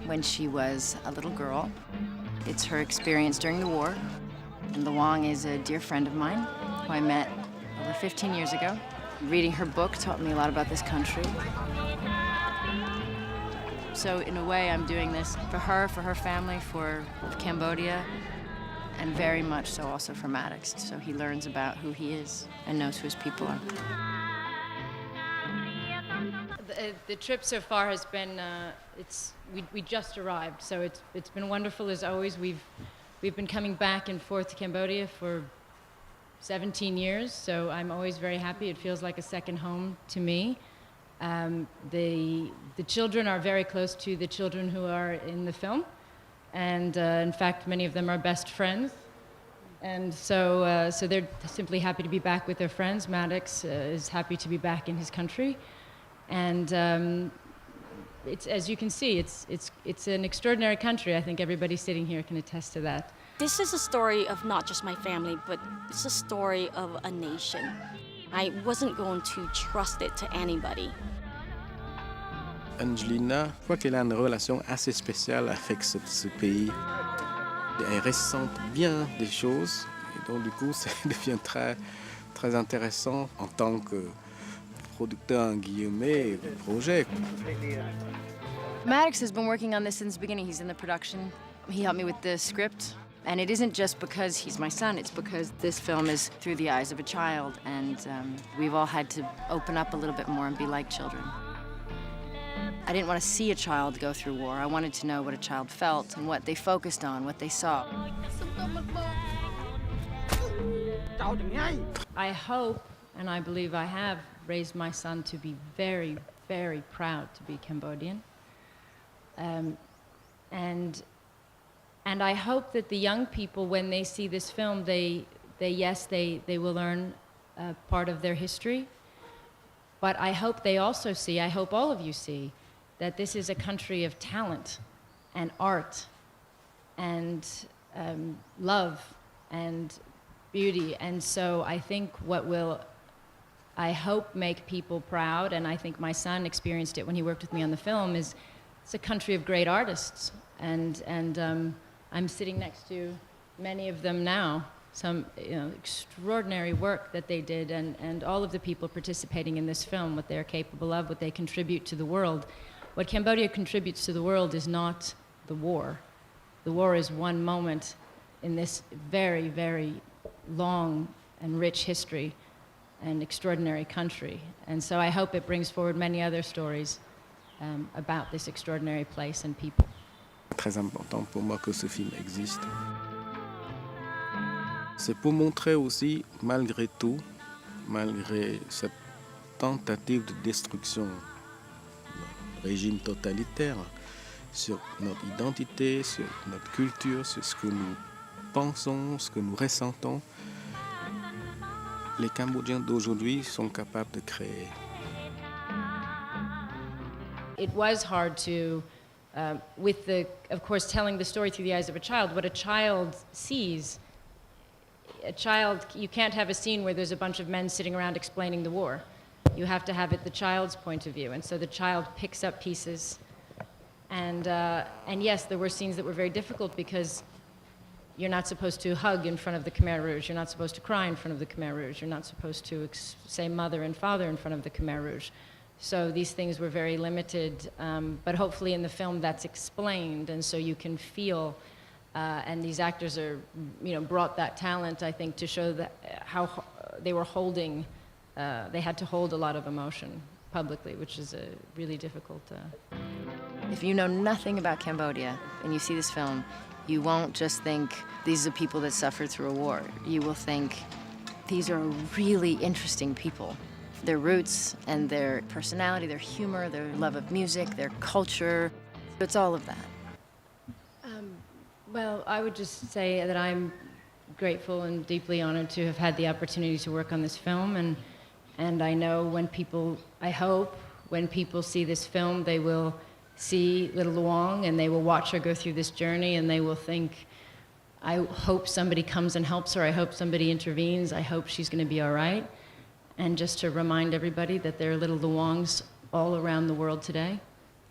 when she was a little girl. It's her experience during the war. And Luong is a dear friend of mine who I met over 15 years ago. Reading her book taught me a lot about this country. So in a way, I'm doing this for her family, for Cambodia, and very much so also for Maddox, so he learns about who he is and knows who his people are. The trip so far has been, we just arrived, so it's been wonderful as always. We've been coming back and forth to Cambodia for 17 years, so I'm always very happy. It feels like a second home to me. The children are very close to the children who are in the film, and in fact, many of them are best friends. And so they're simply happy to be back with their friends. Maddox is happy to be back in his country, and it's, as you can see, it's an extraordinary country. I think everybody sitting here can attest to that. This is a story of not just my family, but it's a story of a nation. I wasn't going to trust it to anybody. Angelina, je crois qu'elle a une relation assez spéciale avec ce pays. Elle ressent bien des choses, et donc du coup, ça devient très, très intéressant en tant que producteur en guillemets du projet. Maddox has been working on this since the beginning. He's in the production. He helped me with the script. And it isn't just because he's my son, it's because this film is through the eyes of a child, and we've all had to open up a little bit more and be like children. I didn't want to see a child go through war. I wanted to know what a child felt and what they focused on, what they saw. I hope, and I believe I have, raised my son to be very, very proud to be Cambodian. And I hope that the young people, when they see this film, they will learn part of their history. But I hope they also see, I hope all of you see, that this is a country of talent and art and love and beauty. And so I think what will, I hope, make people proud, and I think my son experienced it when he worked with me on the film, is it's a country of great artists. And I'm sitting next to many of them now, some extraordinary work that they did, and all of the people participating in this film, what they're capable of, what they contribute to the world. What Cambodia contributes to the world is not the war. The war is one moment in this very, very long and rich history and extraordinary country. And so I hope it brings forward many other stories about this extraordinary place and people. Très important pour moi que ce film existe. C'est pour montrer aussi, malgré tout, malgré cette tentative de destruction du régime totalitaire, sur notre identité, sur notre culture, sur ce que nous pensons, ce que nous ressentons, les Cambodgiens d'aujourd'hui sont capables de créer. It was hard to with the, of course, telling the story through the eyes of a child, what a child sees, you can't have a scene where there's a bunch of men sitting around explaining the war. You have to have it the child's point of view, and so the child picks up pieces. And yes, there were scenes that were very difficult because you're not supposed to hug in front of the Khmer Rouge, you're not supposed to cry in front of the Khmer Rouge, you're not supposed to say mother and father in front of the Khmer Rouge. So these things were very limited, but hopefully in the film that's explained, and so you can feel, and these actors are, brought that talent, I think, to show that how they were holding, they had to hold a lot of emotion publicly, which is a really difficult. If you know nothing about Cambodia and you see this film, you won't just think these are people that suffered through a war. You will think these are really interesting people. Their roots and their personality, their humor, their love of music, their culture, it's all of that. Well, I would just say that I'm grateful and deeply honored to have had the opportunity to work on this film, and I know when people, I hope, when people see this film, they will see little Luong and they will watch her go through this journey and they will think, I hope somebody comes and helps her, I hope somebody intervenes, I hope she's going to be all right. And just to remind everybody that there are little Luongs all around the world today,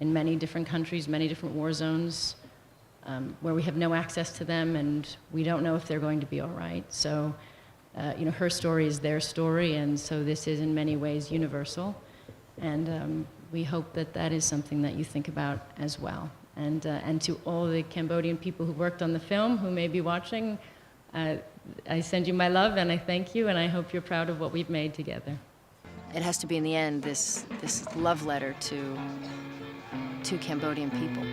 in many different countries, many different war zones, where we have no access to them and we don't know if they're going to be all right. So, her story is their story, and so this is in many ways universal. And we hope that that is something that you think about as well. And to all the Cambodian people who worked on the film who may be watching, I send you my love and I thank you, and I hope you're proud of what we've made together. It has to be, in the end, this love letter to Cambodian people.